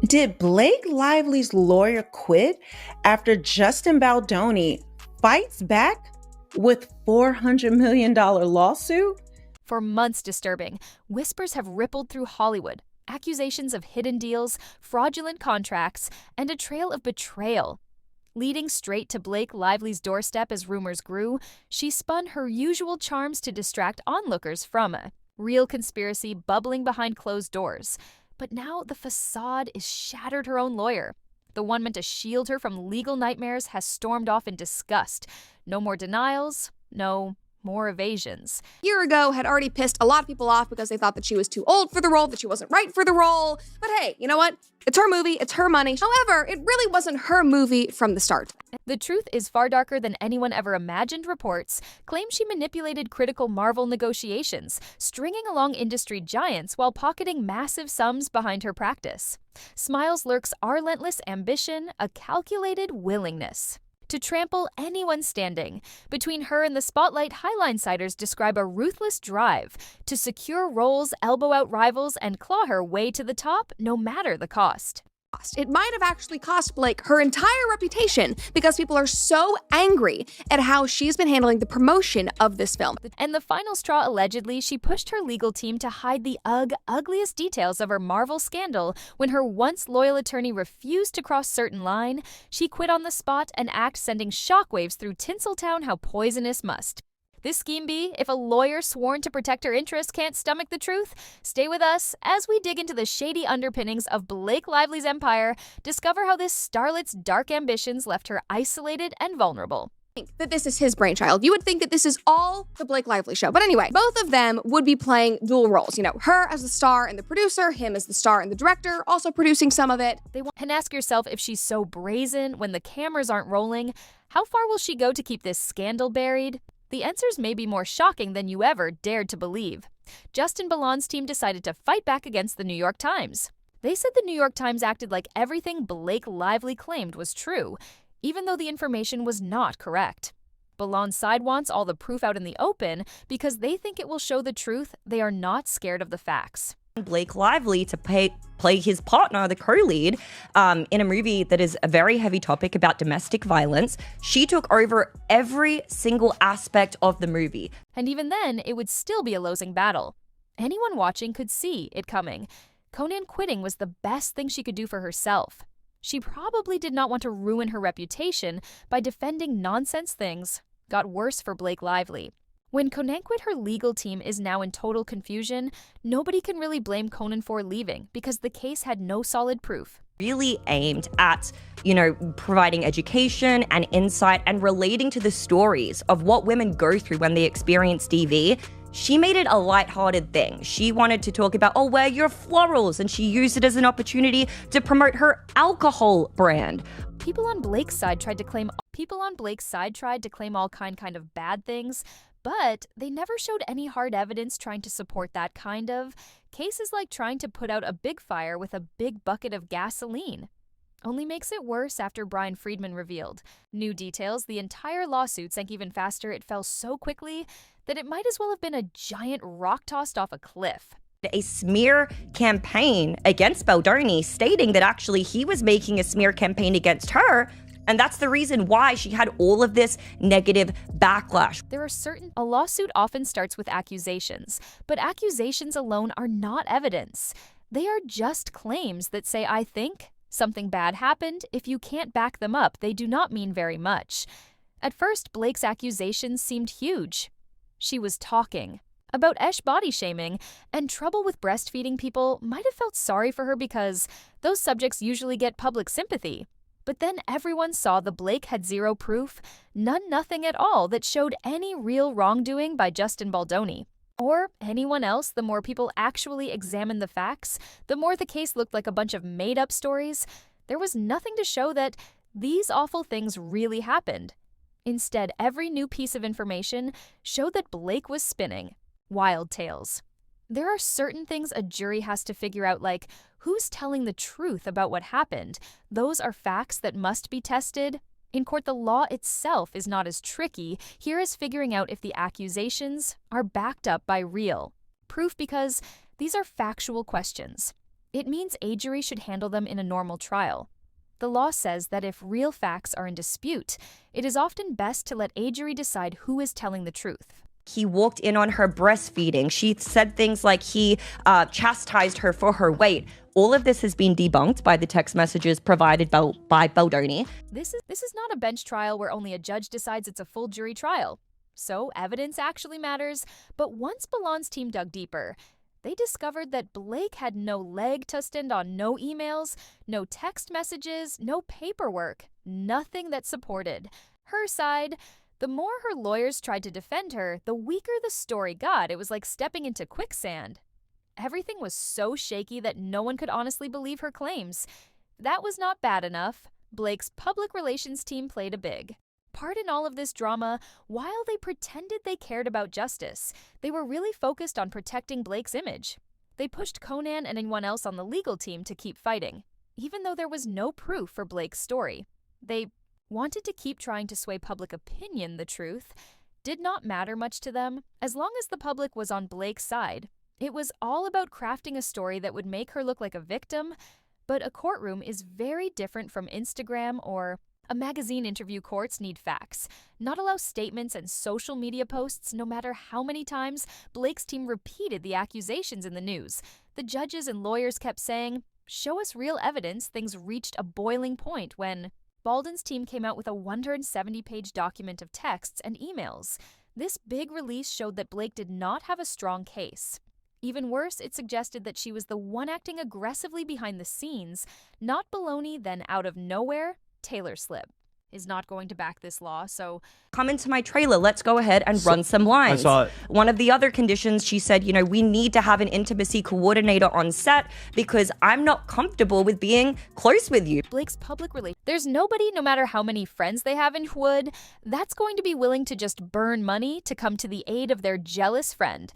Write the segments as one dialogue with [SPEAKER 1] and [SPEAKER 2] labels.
[SPEAKER 1] Did Blake Lively's lawyer quit after Justin Baldoni fights back with $400 million lawsuit?
[SPEAKER 2] For months disturbing, whispers have rippled through Hollywood. Accusations of hidden deals, fraudulent contracts, and a trail of betrayal. Leading straight to Blake Lively's doorstep as rumors grew, she spun her usual charms to distract onlookers from a real conspiracy bubbling behind closed doors. But now the facade is shattered. Her own lawyer, the one meant to shield her from legal nightmares, has stormed off in disgust. No more denials, no more evasions.
[SPEAKER 3] Year ago had already pissed a lot of people off because they thought that she was too old for the role, that she wasn't right for the role. But hey, you know what? It's her movie, it's her money. However, it really wasn't her movie from the start.
[SPEAKER 2] The truth is far darker than anyone ever imagined. Reports claim she manipulated critical Marvel negotiations, stringing along industry giants while pocketing massive sums behind her practice. Smiles lurks our relentless ambition, a calculated willingness to trample anyone standing. Between her and the spotlight, Highline Siders describe a ruthless drive to secure roles, elbow out rivals, and claw her way to the top, no matter the cost.
[SPEAKER 3] It might have actually cost Blake her entire reputation because people are so angry at how she's been handling the promotion of this film.
[SPEAKER 2] And the final straw, allegedly, she pushed her legal team to hide the ugliest details of her Marvel scandal. When her once loyal attorney refused to cross certain line, she quit on the spot, an act sending shockwaves through Tinseltown. How poisonous must this scheme be if a lawyer sworn to protect her interests can't stomach the truth? Stay with us as we dig into the shady underpinnings of Blake Lively's empire, discover how this starlet's dark ambitions left her isolated and vulnerable.
[SPEAKER 3] That this is his brainchild. You would think that this is all the Blake Lively show. But anyway, both of them would be playing dual roles. You know, her as the star and the producer, him as the star and the director, also producing some of it.
[SPEAKER 2] And ask yourself, if she's so brazen when the cameras aren't rolling, how far will she go to keep this scandal buried? The answers may be more shocking than you ever dared to believe. Justin Baldoni's team decided to fight back against the New York Times. They said the New York Times acted like everything Blake Lively claimed was true, even though the information was not correct. Baldoni's side wants all the proof out in the open because they think it will show the truth. They are not scared of the facts.
[SPEAKER 4] Blake Lively to play his partner, the co-lead, in a movie that is a very heavy topic about domestic violence. She took over every single aspect of the movie.
[SPEAKER 2] And even then, it would still be a losing battle. Anyone watching could see it coming. Conan quitting was the best thing she could do for herself. She probably did not want to ruin her reputation by defending nonsense things. Got worse for Blake Lively. When Conan quit, her legal team is now in total confusion. Nobody can really blame Conan for leaving because the case had no solid proof.
[SPEAKER 4] Really aimed at, providing education and insight and relating to the stories of what women go through when they experience DV. She made it a lighthearted thing. She wanted to talk about, wear your florals, and she used it as an opportunity to promote her alcohol brand.
[SPEAKER 2] People on Blake's side tried to claim all kind of bad things, but they never showed any hard evidence trying to support that kind of. Cases like trying to put out a big fire with a big bucket of gasoline. Only makes it worse after Brian Friedman revealed new details. The entire lawsuit sank even faster. It fell so quickly that it might as well have been a giant rock tossed off a cliff.
[SPEAKER 4] A smear campaign against Baldoni, stating that actually he was making a smear campaign against her. And that's the reason why she had all of this negative backlash.
[SPEAKER 2] A lawsuit often starts with accusations, but accusations alone are not evidence. They are just claims that say, I think something bad happened. If you can't back them up, they do not mean very much. At first, Blake's accusations seemed huge. She was talking about body shaming and trouble with breastfeeding. People might have felt sorry for her because those subjects usually get public sympathy. But then everyone saw the Blake had zero proof, nothing at all that showed any real wrongdoing by Justin Baldoni. Or anyone else. The more people actually examined the facts, the more the case looked like a bunch of made-up stories. There was nothing to show that these awful things really happened. Instead, every new piece of information showed that Blake was spinning wild tales. There are certain things a jury has to figure out, like who's telling the truth about what happened. Those are facts that must be tested. In court, the law itself is not as tricky. Here is figuring out if the accusations are backed up by real proof, because these are factual questions. It means a jury should handle them in a normal trial. The law says that if real facts are in dispute, it is often best to let a jury decide who is telling the truth.
[SPEAKER 4] He walked in on her breastfeeding. She said things like he chastised her for her weight. All of this has been debunked by the text messages provided by Baldoni.
[SPEAKER 2] This is not a bench trial where only a judge decides it's a full jury trial. So evidence actually matters, but once Ballon's team dug deeper, they discovered that Blake had no leg to stand on, no emails, no text messages, no paperwork, nothing that supported her side. The more her lawyers tried to defend her, the weaker the story got. It was like stepping into quicksand. Everything was so shaky that no one could honestly believe her claims. That was not bad enough. Blake's public relations team played a big part in all of this drama. While they pretended they cared about justice, they were really focused on protecting Blake's image. They pushed Conan and anyone else on the legal team to keep fighting, even though there was no proof for Blake's story. They wanted to keep trying to sway public opinion. The truth did not matter much to them, as long as the public was on Blake's side. It was all about crafting a story that would make her look like a victim, but a courtroom is very different from Instagram or a magazine interview. Courts need facts, not allow statements and social media posts. No matter how many times Blake's team repeated the accusations in the news, the judges and lawyers kept saying, "Show us real evidence." Things reached a boiling point when Baldwin's team came out with a 170-page document of texts and emails. This big release showed that Blake did not have a strong case. Even worse, it suggested that she was the one acting aggressively behind the scenes, not Balloni. Then out of nowhere, Taylor Slip is not going to back this law, so
[SPEAKER 4] Come into my trailer. Let's go ahead and run some lines.
[SPEAKER 5] I saw it.
[SPEAKER 4] One of the other conditions, she said, we need to have an intimacy coordinator on set because I'm not comfortable with being close with you.
[SPEAKER 2] Blake's public relations. There's nobody, no matter how many friends they have in Wood, that's going to be willing to just burn money to come to the aid of their jealous friend.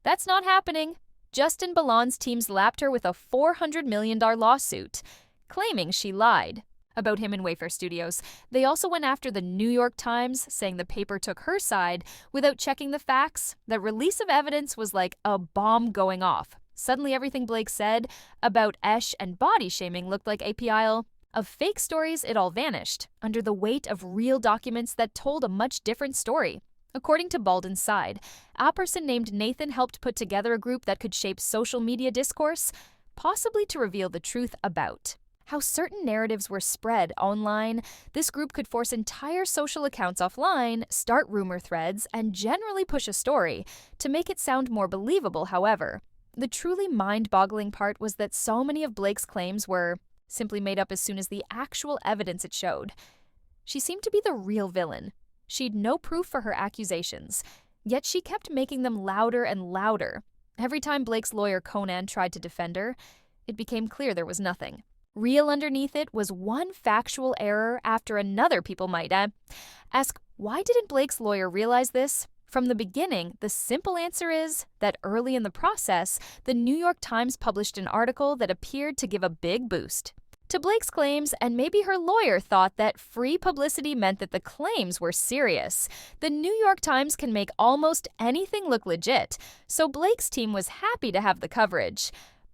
[SPEAKER 2] That's not happening. Justin Ballon's team slapped her with a $400 million lawsuit, claiming she lied about him in Wayfair Studios. They also went after the New York Times, saying the paper took her side without checking the facts. The release of evidence was like a bomb going off. Suddenly everything Blake said about Esh and body shaming looked like a pile of fake stories. It all vanished under the weight of real documents that told a much different story. According to Baldwin's side, a person named Nathan helped put together a group that could shape social media discourse, possibly to reveal the truth about how certain narratives were spread online. This group could force entire social accounts offline, start rumor threads, and generally push a story to make it sound more believable. However, the truly mind-boggling part was that so many of Blake's claims were simply made up as soon as the actual evidence it showed. She seemed to be the real villain. She'd no proof for her accusations, yet she kept making them louder and louder. Every time Blake's lawyer Conan tried to defend her, it became clear there was nothing real underneath it. Was one factual error after another. People might ask, why didn't Blake's lawyer realize this from the beginning? The simple answer is that early in the process, the New York Times published an article that appeared to give a big boost to Blake's claims, and maybe her lawyer thought that free publicity meant that the claims were serious. The New York Times can make almost anything look legit, so Blake's team was happy to have the coverage.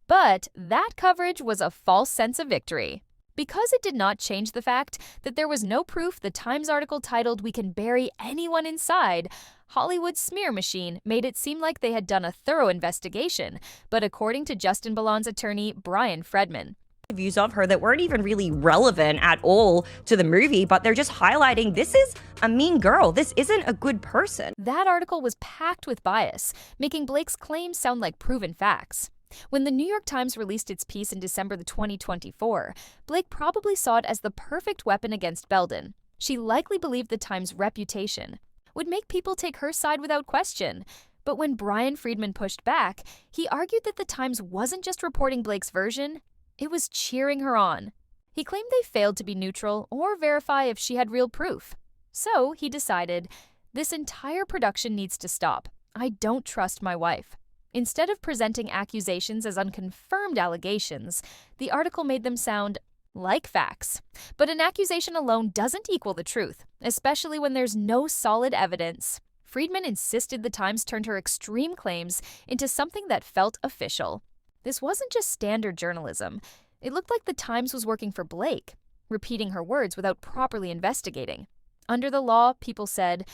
[SPEAKER 2] But that coverage was a false sense of victory, because it did not change the fact that there was no proof. The Times article titled, "We Can Bury Anyone Inside," Hollywood's smear machine, made it seem like they had done a thorough investigation. But according to Justin Ballon's attorney, Brian Fredman,
[SPEAKER 4] Views of her that weren't even really relevant at all to the movie, but they're just highlighting this is a mean girl. This isn't a good person.
[SPEAKER 2] that article was packed with bias, making Blake's claims sound like proven facts. When the New York Times released its piece in December 2024, Blake probably saw it as the perfect weapon against Belden. She likely believed the Times' reputation would make people take her side without question. But when Brian Friedman pushed back, he argued that the Times wasn't just reporting Blake's version, it was cheering her on. He claimed they failed to be neutral or verify if she had real proof. So he decided, this entire production needs to stop. I don't trust my wife. Instead of presenting accusations as unconfirmed allegations, the article made them sound like facts. But an accusation alone doesn't equal the truth, especially when there's no solid evidence. Friedman insisted the Times turned her extreme claims into something that felt official. This wasn't just standard journalism. It looked like the Times was working for Blake, repeating her words without properly investigating. Under the law, people said,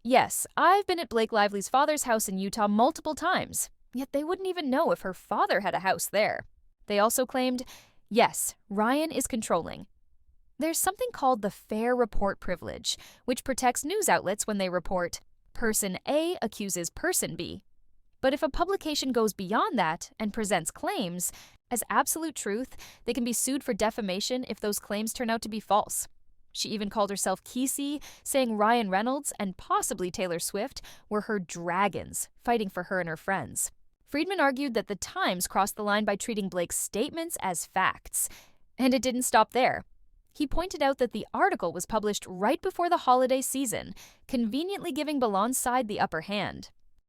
[SPEAKER 2] "Yes, I've been at Blake Lively's father's house in Utah multiple times," yet they wouldn't even know if her father had a house there. They also claimed, "Yes, Ryan is controlling." There's something called the fair report privilege, which protects news outlets when they report, "Person A accuses person B." But if a publication goes beyond that and presents claims as absolute truth, they can be sued for defamation if those claims turn out to be false. She even called herself Kesey, saying Ryan Reynolds and possibly Taylor Swift were her dragons, fighting for her and her friends. Friedman argued that the Times crossed the line by treating Blake's statements as facts. And it didn't stop there. He pointed out that the article was published right before the holiday season, conveniently giving Ballon's side the upper hand.